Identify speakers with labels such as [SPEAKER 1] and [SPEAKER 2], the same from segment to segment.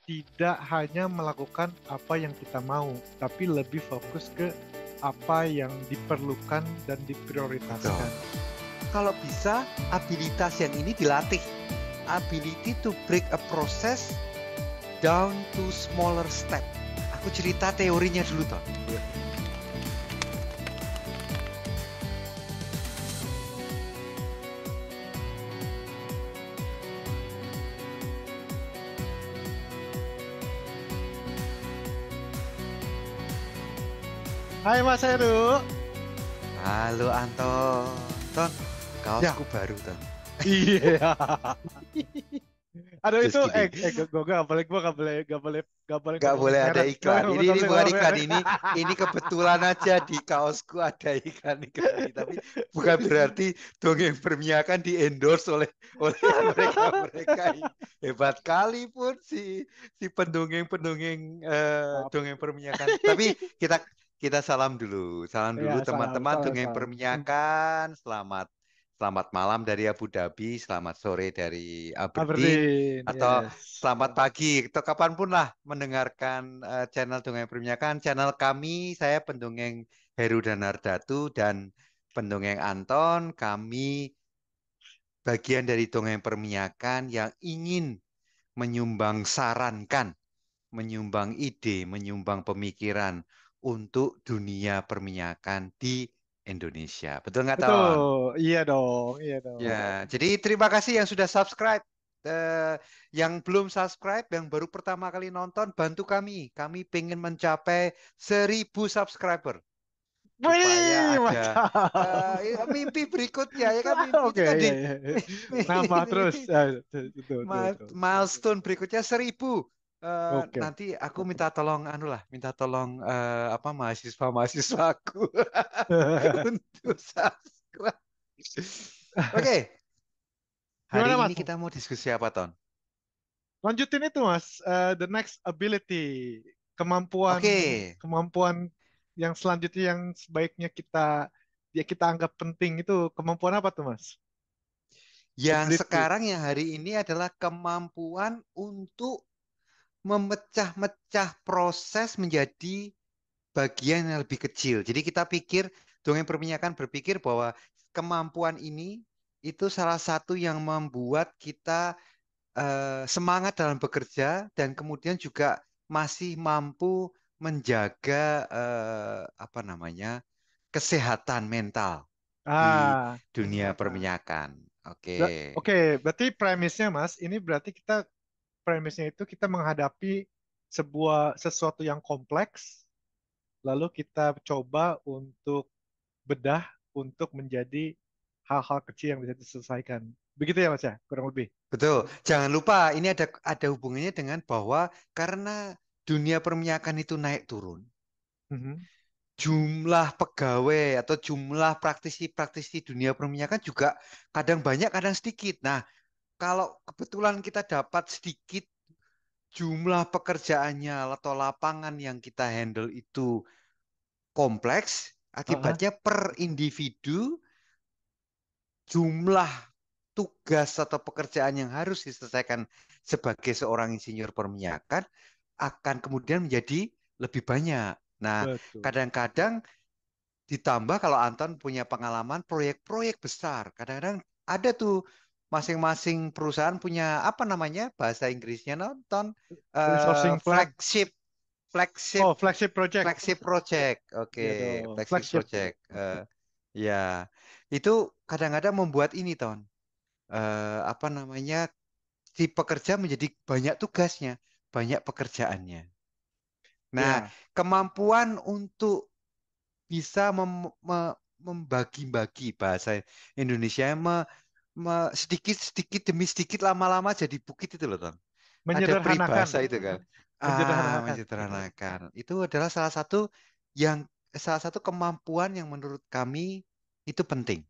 [SPEAKER 1] tidak hanya melakukan apa yang kita mau, tapi lebih fokus ke apa yang diperlukan dan
[SPEAKER 2] Betul.
[SPEAKER 1] diprioritaskan.
[SPEAKER 2] Kalau bisa, abilitas yang ini dilatih. Ability to break a process down to smaller step. Aku cerita teorinya dulu toh.
[SPEAKER 1] Hai Mas Heru.
[SPEAKER 2] Halo Anton. Ton,
[SPEAKER 1] Ya,
[SPEAKER 2] kaosku baru Ton.
[SPEAKER 1] iya. Aduh
[SPEAKER 2] Just
[SPEAKER 1] itu,
[SPEAKER 2] kidding.
[SPEAKER 1] gue gak boleh, gak boleh
[SPEAKER 2] Gak
[SPEAKER 1] ngomong
[SPEAKER 2] boleh ada
[SPEAKER 1] merek.
[SPEAKER 2] iklan.
[SPEAKER 1] Gak
[SPEAKER 2] Ini
[SPEAKER 1] boleh
[SPEAKER 2] bukan
[SPEAKER 1] ngomong
[SPEAKER 2] iklan.
[SPEAKER 1] merek.
[SPEAKER 2] Ini kebetulan aja di kaosku ada iklan ini. Tapi bukan berarti dongeng permiakan di endorse oleh mereka ini. Hebat kali pun si pendongeng
[SPEAKER 1] Maaf.
[SPEAKER 2] dongeng permiakan. Tapi kita kita salam dulu. Salam
[SPEAKER 1] Ya,
[SPEAKER 2] dulu
[SPEAKER 1] salam,
[SPEAKER 2] teman-teman
[SPEAKER 1] salam,
[SPEAKER 2] dongeng
[SPEAKER 1] salam.
[SPEAKER 2] permiakan. Selamat malam dari Abu Dhabi, selamat sore dari Aberdeen,
[SPEAKER 1] Aberdeen,
[SPEAKER 2] atau
[SPEAKER 1] yes.
[SPEAKER 2] selamat pagi atau kapanpun lah mendengarkan channel Dongeng Perminyakan. Channel kami, saya pendongeng Heru dan Nardatu dan pendongeng Anton. Kami bagian dari Dongeng Perminyakan yang ingin menyumbang sarankan, menyumbang ide, menyumbang pemikiran untuk dunia perminyakan di Indonesia. Betul nggak, Ton?
[SPEAKER 1] Betul, iya dong, iya
[SPEAKER 2] Ya,
[SPEAKER 1] dong.
[SPEAKER 2] jadi terima kasih yang sudah subscribe. Yang belum subscribe, yang baru pertama kali nonton, bantu kami. Kami pengen mencapai 1.000 subscriber supaya
[SPEAKER 1] Wih,
[SPEAKER 2] ada
[SPEAKER 1] mantap.
[SPEAKER 2] mimpi berikutnya ya kan, mimpi itu
[SPEAKER 1] Oke,
[SPEAKER 2] kan
[SPEAKER 1] iya, iya. Nambah terus. Betul, betul, betul.
[SPEAKER 2] milestone berikutnya 1.000.
[SPEAKER 1] Oke.
[SPEAKER 2] Nanti aku minta tolong anu lah, minta tolong apa mahasiswaku untuk subscribe. Oke, hari
[SPEAKER 1] Gimana
[SPEAKER 2] ini
[SPEAKER 1] Mas?
[SPEAKER 2] kita mau diskusi apa, Ton?
[SPEAKER 1] Lanjutin itu Mas. The next ability, kemampuan,
[SPEAKER 2] Oke,
[SPEAKER 1] kemampuan yang selanjutnya yang sebaiknya kita anggap penting itu kemampuan apa tuh Mas?
[SPEAKER 2] yang
[SPEAKER 1] Ability.
[SPEAKER 2] sekarang yang hari ini adalah kemampuan untuk memecah-mecah proses menjadi bagian yang lebih kecil. Jadi kita pikir, dongeng perminyakan berpikir bahwa kemampuan ini itu salah satu yang membuat kita semangat dalam bekerja dan kemudian juga masih mampu menjaga apa namanya kesehatan mental di
[SPEAKER 1] Ah,
[SPEAKER 2] dunia perminyakan. Oke.
[SPEAKER 1] oke. Berarti premisnya Mas, ini berarti premisnya itu kita menghadapi sesuatu yang kompleks, lalu kita coba untuk bedah untuk menjadi hal-hal kecil yang bisa diselesaikan. Begitu ya Mas ya, kurang lebih.
[SPEAKER 2] Betul. Jangan lupa ini ada hubungannya dengan bahwa karena dunia perminyakan itu naik turun,
[SPEAKER 1] Mhm.
[SPEAKER 2] jumlah pegawai atau jumlah praktisi-praktisi dunia perminyakan juga kadang banyak, kadang sedikit. Nah, kalau kebetulan kita dapat sedikit jumlah pekerjaannya atau lapangan yang kita handle itu kompleks,
[SPEAKER 1] Ah,
[SPEAKER 2] akibatnya per individu jumlah tugas atau pekerjaan yang harus diselesaikan sebagai seorang insinyur perminyakan akan kemudian menjadi lebih banyak. Nah,
[SPEAKER 1] betul.
[SPEAKER 2] kadang-kadang ditambah kalau Anton punya pengalaman proyek-proyek besar, kadang-kadang ada tuh masing-masing perusahaan punya apa namanya bahasa Inggrisnya nonton
[SPEAKER 1] Resourcing plan.
[SPEAKER 2] flagship flagship
[SPEAKER 1] Oh, flagship project.
[SPEAKER 2] flagship project. Oke,
[SPEAKER 1] Iya dong,
[SPEAKER 2] flagship
[SPEAKER 1] flagship.
[SPEAKER 2] project. Ya, itu kadang-kadang membuat ini Ton, apa namanya, si pekerja menjadi banyak tugasnya, banyak pekerjaannya. Nah,
[SPEAKER 1] Ya.
[SPEAKER 2] kemampuan untuk bisa membagi-bagi bahasa Indonesia, sedikit demi sedikit lama-lama jadi bukit itu loh, Ton. Ada
[SPEAKER 1] Menyederhanakan.
[SPEAKER 2] peribahasa itu kan.
[SPEAKER 1] Menyederhanakan.
[SPEAKER 2] Menyederhanakan. Itu adalah yang salah satu kemampuan yang menurut kami itu penting.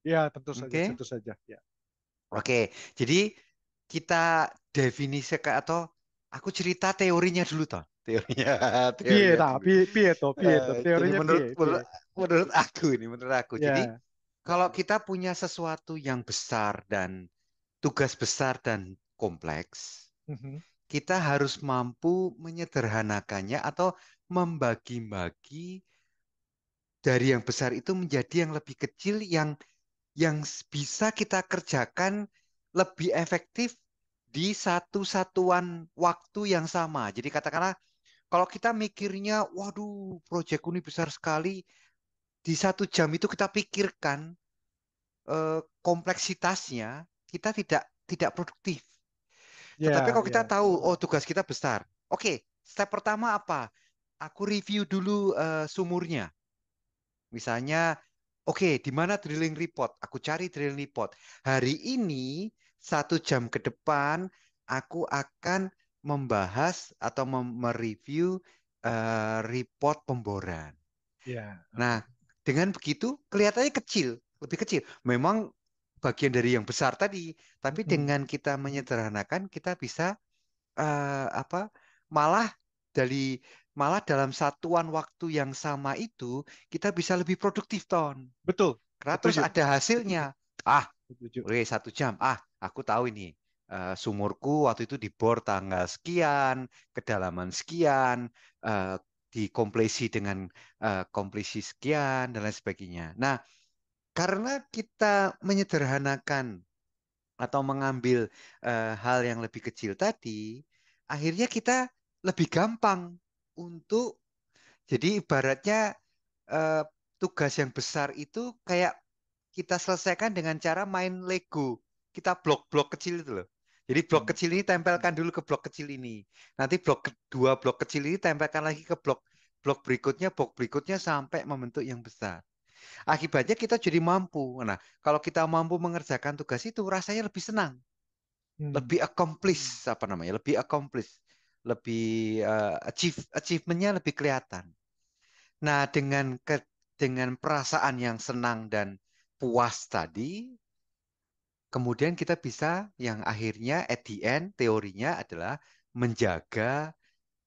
[SPEAKER 1] Ya, tentu saja,
[SPEAKER 2] Oke?
[SPEAKER 1] tentu saja. Ya.
[SPEAKER 2] Oke. Jadi kita definisikan atau aku cerita teorinya dulu, Ton. Teorinya,
[SPEAKER 1] Piye
[SPEAKER 2] teorinya
[SPEAKER 1] ta?
[SPEAKER 2] dulu.
[SPEAKER 1] Piye to?
[SPEAKER 2] Jadi
[SPEAKER 1] Teorinya piye, piye.
[SPEAKER 2] menurut aku. Jadi
[SPEAKER 1] Ya.
[SPEAKER 2] kalau kita punya sesuatu yang besar dan tugas besar dan kompleks,
[SPEAKER 1] Mhm.
[SPEAKER 2] kita harus mampu menyederhanakannya atau membagi-bagi dari yang besar itu menjadi yang lebih kecil yang bisa kita kerjakan lebih efektif di satu satuan waktu yang sama. Jadi katakanlah kalau kita mikirnya, waduh, proyekku ini besar sekali, di 1 jam itu kita pikirkan kompleksitasnya, kita tidak produktif. Tetapi
[SPEAKER 1] Ya,
[SPEAKER 2] kalau kita
[SPEAKER 1] ya.
[SPEAKER 2] tahu, oh tugas kita besar, oke, step pertama apa? Aku review dulu sumurnya. Misalnya, oke, di mana drilling report? Aku cari drilling report. Hari ini 1 jam ke depan aku akan membahas atau mereview report pemboran.
[SPEAKER 1] Ya,
[SPEAKER 2] Nah,
[SPEAKER 1] oke.
[SPEAKER 2] dengan begitu kelihatannya kecil, lebih kecil. Memang bagian dari yang besar tadi, tapi
[SPEAKER 1] Mm-mm.
[SPEAKER 2] dengan kita menyederhanakan, kita bisa apa? Malah dari malah dalam satuan waktu yang sama itu kita bisa lebih produktif, Ton.
[SPEAKER 1] Betul,
[SPEAKER 2] Karena terus
[SPEAKER 1] setuju,
[SPEAKER 2] ada hasilnya. Ah,
[SPEAKER 1] setuju.
[SPEAKER 2] oke 1 jam. Ah, aku tahu ini. Sumurku waktu itu dibor tanggal sekian, kedalaman sekian, eh, dikompresi dengan kompresi sekian dan lain sebagainya. Nah, karena kita menyederhanakan atau mengambil hal yang lebih kecil tadi, akhirnya kita lebih gampang untuk jadi ibaratnya eh, tugas yang besar itu kayak kita selesaikan dengan cara main Lego. Kita blok-blok kecil itu loh. Jadi blok
[SPEAKER 1] Hmm.
[SPEAKER 2] kecil ini tempelkan dulu ke blok kecil ini. Nanti blok kedua blok kecil ini tempelkan lagi ke blok berikutnya sampai membentuk yang besar. Akibatnya kita jadi mampu. Nah, kalau kita mampu mengerjakan tugas itu rasanya lebih senang,
[SPEAKER 1] Hmm.
[SPEAKER 2] lebih accomplish apa namanya? Lebih accomplish, lebih achievementnya lebih kelihatan. Nah, dengan perasaan yang senang dan puas tadi, kemudian kita bisa yang akhirnya at the end teorinya adalah menjaga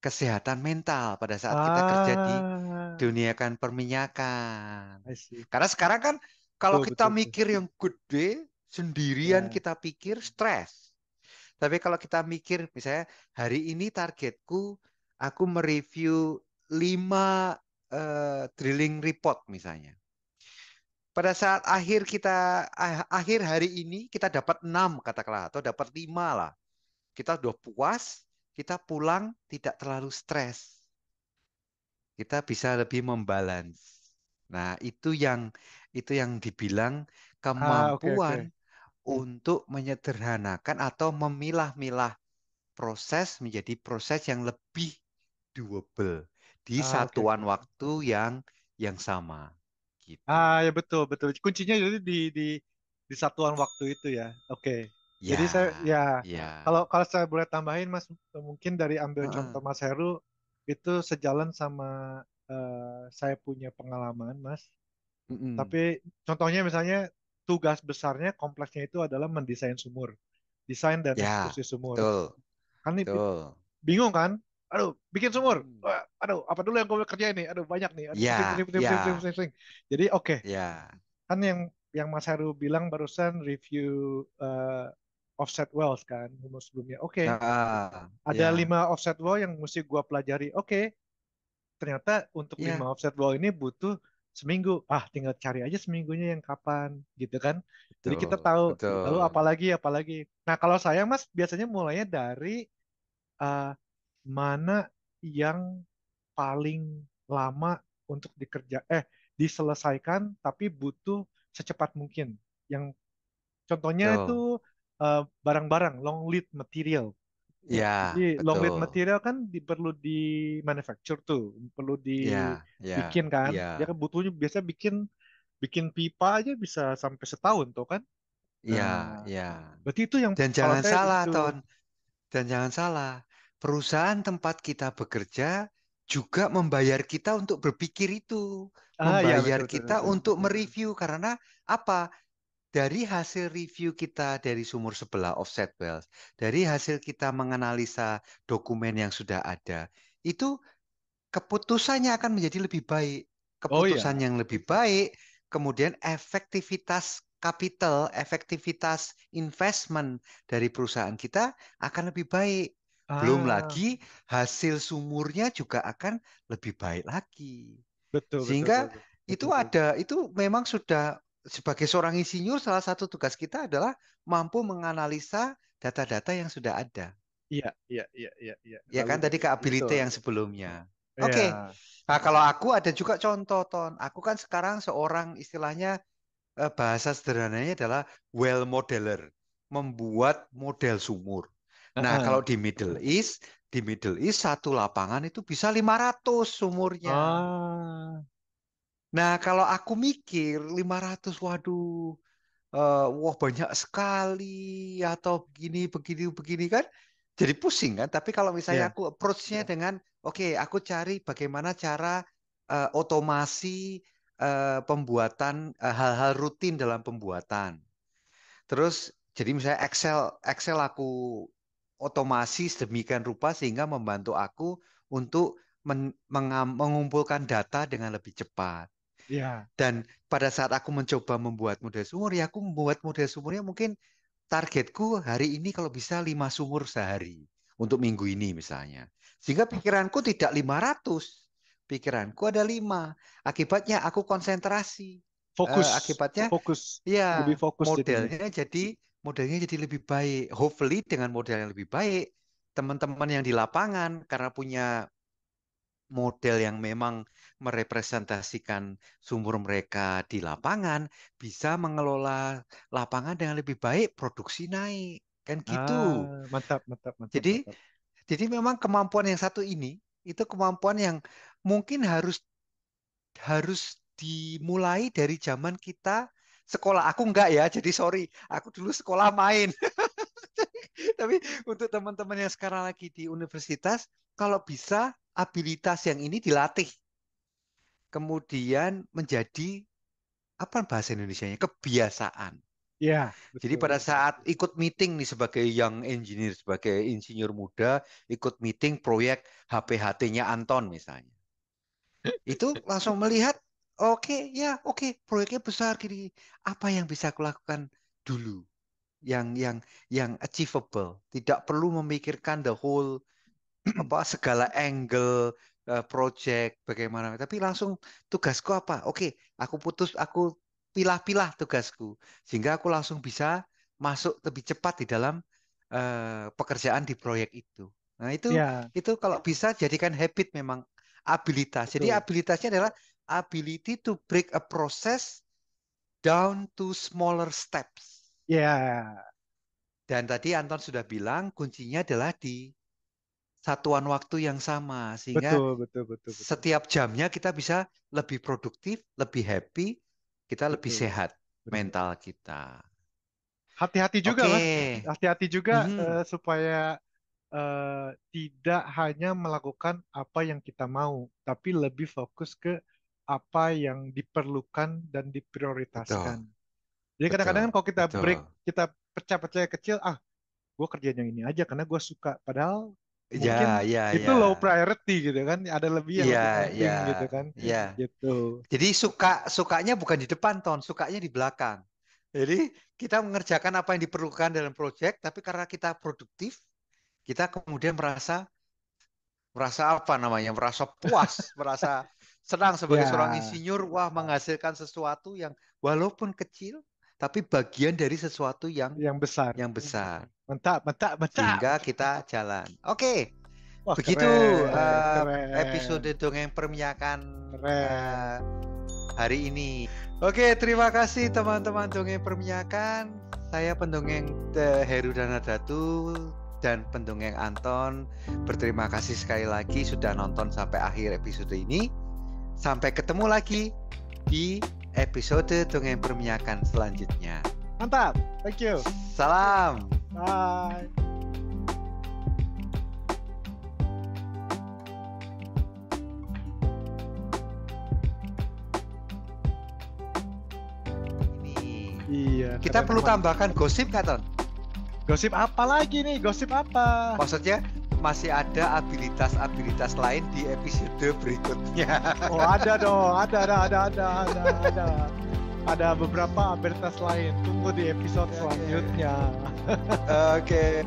[SPEAKER 2] kesehatan mental pada saat kita kerja di
[SPEAKER 1] Ah,
[SPEAKER 2] dunia kan perminyakan.
[SPEAKER 1] I see.
[SPEAKER 2] Karena sekarang kan kalau
[SPEAKER 1] Betul,
[SPEAKER 2] kita
[SPEAKER 1] betul, betul.
[SPEAKER 2] mikir yang gede sendirian
[SPEAKER 1] Ya.
[SPEAKER 2] kita pikir stres. Tapi kalau kita mikir misalnya hari ini targetku aku mereview 5 drilling report misalnya. Pada saat akhir hari ini kita dapat 6 katakanlah atau dapat 5 lah. Kita udah puas, kita pulang tidak terlalu stres. Kita bisa lebih membalance. Nah, itu yang dibilang
[SPEAKER 1] Ah, oke,
[SPEAKER 2] kemampuan
[SPEAKER 1] oke.
[SPEAKER 2] untuk menyederhanakan atau memilah-milah proses menjadi proses yang lebih doable di
[SPEAKER 1] Ah, oke.
[SPEAKER 2] satuan waktu yang sama gitu.
[SPEAKER 1] Ah, ya betul, betul. Kuncinya jadi di satuan waktu itu ya. Oke. Jadi saya ya,
[SPEAKER 2] Ya, ya.
[SPEAKER 1] kalau kalau saya boleh tambahin Mas, mungkin dari ambil
[SPEAKER 2] Heeh.
[SPEAKER 1] contoh Mas Heru itu sejalan sama saya punya pengalaman Mas.
[SPEAKER 2] Mm-mm.
[SPEAKER 1] Tapi contohnya misalnya tugas besarnya kompleksnya itu adalah mendesain sumur, desain dan
[SPEAKER 2] Ya,
[SPEAKER 1] eksekusi sumur.
[SPEAKER 2] betul,
[SPEAKER 1] Kan ini
[SPEAKER 2] betul.
[SPEAKER 1] bingung kan? Aduh, bikin sumur.
[SPEAKER 2] Mm.
[SPEAKER 1] Wah, aduh, apa dulu yang gue kerjain nih? Aduh, banyak nih. Aduh, pusing, pusing,
[SPEAKER 2] Ya,
[SPEAKER 1] pusing, pusing, pusing,
[SPEAKER 2] ya,
[SPEAKER 1] pusing, pusing. Jadi oke,
[SPEAKER 2] ya.
[SPEAKER 1] kan yang Mas Heru bilang barusan review eh, offset wells kan rumus sebelumnya. Oke, ada
[SPEAKER 2] Ya,
[SPEAKER 1] 5 offset well yang mesti gua pelajari. Oke, ternyata untuk 5
[SPEAKER 2] ya,
[SPEAKER 1] offset well ini butuh seminggu. Ah, tinggal cari aja seminggunya yang kapan, gitu kan? Jadi kita
[SPEAKER 2] betul,
[SPEAKER 1] tahu. Lalu
[SPEAKER 2] betul.
[SPEAKER 1] apalagi, apalagi. Nah, kalau saya Mas biasanya mulainya dari eh, mana yang paling lama untuk diselesaikan tapi butuh secepat mungkin. Yang contohnya itu
[SPEAKER 2] Betul.
[SPEAKER 1] barang-barang long lead material. Jadi
[SPEAKER 2] Ya,
[SPEAKER 1] long lead
[SPEAKER 2] betul.
[SPEAKER 1] material kan perlu di manufacture tuh, perlu
[SPEAKER 2] Ya,
[SPEAKER 1] dibikin
[SPEAKER 2] ya,
[SPEAKER 1] kan. Dia
[SPEAKER 2] ya,
[SPEAKER 1] kan butuhnya biasa bikin bikin pipa aja bisa sampai setahun tuh kan. Nah,
[SPEAKER 2] ya, ya.
[SPEAKER 1] berarti itu yang
[SPEAKER 2] Dan
[SPEAKER 1] kalau
[SPEAKER 2] jangan
[SPEAKER 1] saya
[SPEAKER 2] salah,
[SPEAKER 1] itu.
[SPEAKER 2] Ton. Dan jangan salah, perusahaan tempat kita bekerja juga membayar kita untuk berpikir itu,
[SPEAKER 1] Ah ya,
[SPEAKER 2] membayar
[SPEAKER 1] betul, betul,
[SPEAKER 2] kita
[SPEAKER 1] betul.
[SPEAKER 2] untuk mereview karena apa? Dari hasil review kita dari sumur sebelah offset wells, dari hasil kita menganalisa dokumen yang sudah ada, itu keputusannya akan menjadi lebih baik.
[SPEAKER 1] Oh
[SPEAKER 2] Keputusan
[SPEAKER 1] ya,
[SPEAKER 2] yang lebih baik, kemudian efektivitas capital, efektivitas investment dari perusahaan kita akan lebih baik. Belum
[SPEAKER 1] Ah,
[SPEAKER 2] lagi hasil sumurnya juga akan lebih baik lagi.
[SPEAKER 1] betul, betul,
[SPEAKER 2] Sehingga
[SPEAKER 1] betul, betul,
[SPEAKER 2] itu
[SPEAKER 1] betul.
[SPEAKER 2] itu memang sudah sebagai seorang insinyur salah satu tugas kita adalah mampu menganalisa data-data yang sudah ada.
[SPEAKER 1] Iya, iya, iya, iya, iya.
[SPEAKER 2] Ya
[SPEAKER 1] Lalu
[SPEAKER 2] kan tadi ke ability
[SPEAKER 1] betul.
[SPEAKER 2] yang sebelumnya. Oke.
[SPEAKER 1] Iya.
[SPEAKER 2] Nah, kalau aku ada juga contoh, Ton. Aku kan sekarang seorang istilahnya bahasa sederhananya adalah well modeler, membuat model sumur. Nah, kalau
[SPEAKER 1] Heeh.
[SPEAKER 2] Di Middle East satu lapangan itu bisa 500 sumurnya.
[SPEAKER 1] Ah,
[SPEAKER 2] Nah, kalau aku mikir 500, waduh, wah banyak sekali atau begini, begini, begini kan, jadi pusing kan. Tapi kalau misalnya
[SPEAKER 1] iya.
[SPEAKER 2] aku approach-nya dengan, oke, aku cari bagaimana cara otomasi pembuatan hal-hal rutin dalam pembuatan. Terus jadi misalnya Excel aku otomasi sedemikian rupa sehingga membantu aku untuk mengumpulkan data dengan lebih cepat.
[SPEAKER 1] Iya.
[SPEAKER 2] Dan pada saat aku mencoba membuat model sumur, ya aku membuat model sumurnya mungkin targetku hari ini kalau bisa 5 sumur sehari untuk minggu ini misalnya. Sehingga pikiranku tidak 500, pikiranku ada 5. Akibatnya aku konsentrasi.
[SPEAKER 1] Fokus,
[SPEAKER 2] Akibatnya
[SPEAKER 1] fokus,
[SPEAKER 2] ya
[SPEAKER 1] lebih fokus jadinya.
[SPEAKER 2] modelnya jadi lebih baik. Hopefully dengan model yang lebih baik, teman-teman yang di lapangan karena punya model yang memang merepresentasikan sumur mereka di lapangan, bisa mengelola lapangan dengan lebih baik, produksi naik. Kan gitu.
[SPEAKER 1] Ah, mantap, mantap, mantap,
[SPEAKER 2] Jadi,
[SPEAKER 1] mantap.
[SPEAKER 2] jadi memang kemampuan yang satu ini, itu kemampuan yang mungkin harus harus dimulai dari zaman kita sekolah. Aku enggak ya, jadi sorry. Aku dulu sekolah main. Tapi untuk teman-teman yang sekarang lagi di universitas, kalau bisa abilitas yang ini dilatih kemudian menjadi apa bahasa Indonesianya kebiasaan.
[SPEAKER 1] Iya,
[SPEAKER 2] Jadi
[SPEAKER 1] betul.
[SPEAKER 2] pada saat ikut meeting nih sebagai young engineer, sebagai insinyur muda, ikut meeting proyek HPHT-nya Anton misalnya, itu langsung melihat, oke, ya oke, proyeknya besar gini, apa yang bisa aku lakukan dulu, yang achievable, tidak perlu memikirkan the whole segala angle project bagaimana tapi langsung tugasku apa oke aku pilah-pilah tugasku sehingga aku langsung bisa masuk lebih cepat di dalam pekerjaan di proyek itu. Nah
[SPEAKER 1] Iya,
[SPEAKER 2] itu kalau bisa jadikan habit memang abilitas, jadi
[SPEAKER 1] betul.
[SPEAKER 2] abilitasnya adalah ability to break a process down to smaller steps.
[SPEAKER 1] Iya,
[SPEAKER 2] Dan tadi Anton sudah bilang kuncinya adalah di satuan waktu yang sama sehingga
[SPEAKER 1] betul, betul, betul, betul,
[SPEAKER 2] setiap jamnya kita bisa lebih produktif, lebih happy, kita lebih
[SPEAKER 1] betul.
[SPEAKER 2] sehat
[SPEAKER 1] Benar.
[SPEAKER 2] mental kita.
[SPEAKER 1] Hati-hati juga,
[SPEAKER 2] Oke.
[SPEAKER 1] Mas. Hati-hati juga
[SPEAKER 2] Mhm.
[SPEAKER 1] supaya tidak hanya melakukan apa yang kita mau, tapi lebih fokus ke apa yang diperlukan dan diprioritaskan.
[SPEAKER 2] Betul,
[SPEAKER 1] Jadi kadang-kadang kan
[SPEAKER 2] betul,
[SPEAKER 1] kalau kita break,
[SPEAKER 2] betul.
[SPEAKER 1] kita pecah-pecah kecil, gue kerjain yang ini aja karena gue suka. Padahal mungkin
[SPEAKER 2] Ya, ya,
[SPEAKER 1] itu low
[SPEAKER 2] ya.
[SPEAKER 1] priority gitu kan, ada lebih yang
[SPEAKER 2] Iya,
[SPEAKER 1] lebih
[SPEAKER 2] iya,
[SPEAKER 1] penting gitu kan,
[SPEAKER 2] iya.
[SPEAKER 1] gitu.
[SPEAKER 2] Jadi sukanya bukan di depan, Ton, sukanya di belakang. Jadi kita mengerjakan apa yang diperlukan dalam proyek, tapi karena kita produktif, kita kemudian merasa merasa apa namanya, merasa puas, merasa senang sebagai seorang
[SPEAKER 1] Ya,
[SPEAKER 2] insinyur, wah menghasilkan sesuatu yang walaupun kecil, tapi bagian dari sesuatu
[SPEAKER 1] yang besar.
[SPEAKER 2] yang besar,
[SPEAKER 1] Mantap, mantap, mantap.
[SPEAKER 2] sehingga kita jalan. Oke,
[SPEAKER 1] Wah,
[SPEAKER 2] begitu
[SPEAKER 1] keren,
[SPEAKER 2] episode
[SPEAKER 1] keren,
[SPEAKER 2] dongeng perminyakan
[SPEAKER 1] keren.
[SPEAKER 2] eh, hari ini. Oke, terima kasih teman-teman dongeng perminyakan. Saya pendongeng Heru Danadatu dan pendongeng Anton. Berterima kasih sekali lagi sudah nonton sampai akhir episode ini. Sampai ketemu lagi di episode dongeng perminyakan selanjutnya.
[SPEAKER 1] Mantap, thank you.
[SPEAKER 2] Salam.
[SPEAKER 1] Bye.
[SPEAKER 2] Ini
[SPEAKER 1] Iya,
[SPEAKER 2] kita
[SPEAKER 1] keren
[SPEAKER 2] perlu
[SPEAKER 1] teman.
[SPEAKER 2] tambahkan gosip nggak, Ton?
[SPEAKER 1] Gosip apa lagi nih? Gosip apa?
[SPEAKER 2] Maksudnya masih ada abilitas-abilitas lain di episode berikutnya.
[SPEAKER 1] Oh, ada dong, ada. Ada beberapa abilitas lain. Tunggu di episode
[SPEAKER 2] Oke, oke.
[SPEAKER 1] selanjutnya.
[SPEAKER 2] Oke.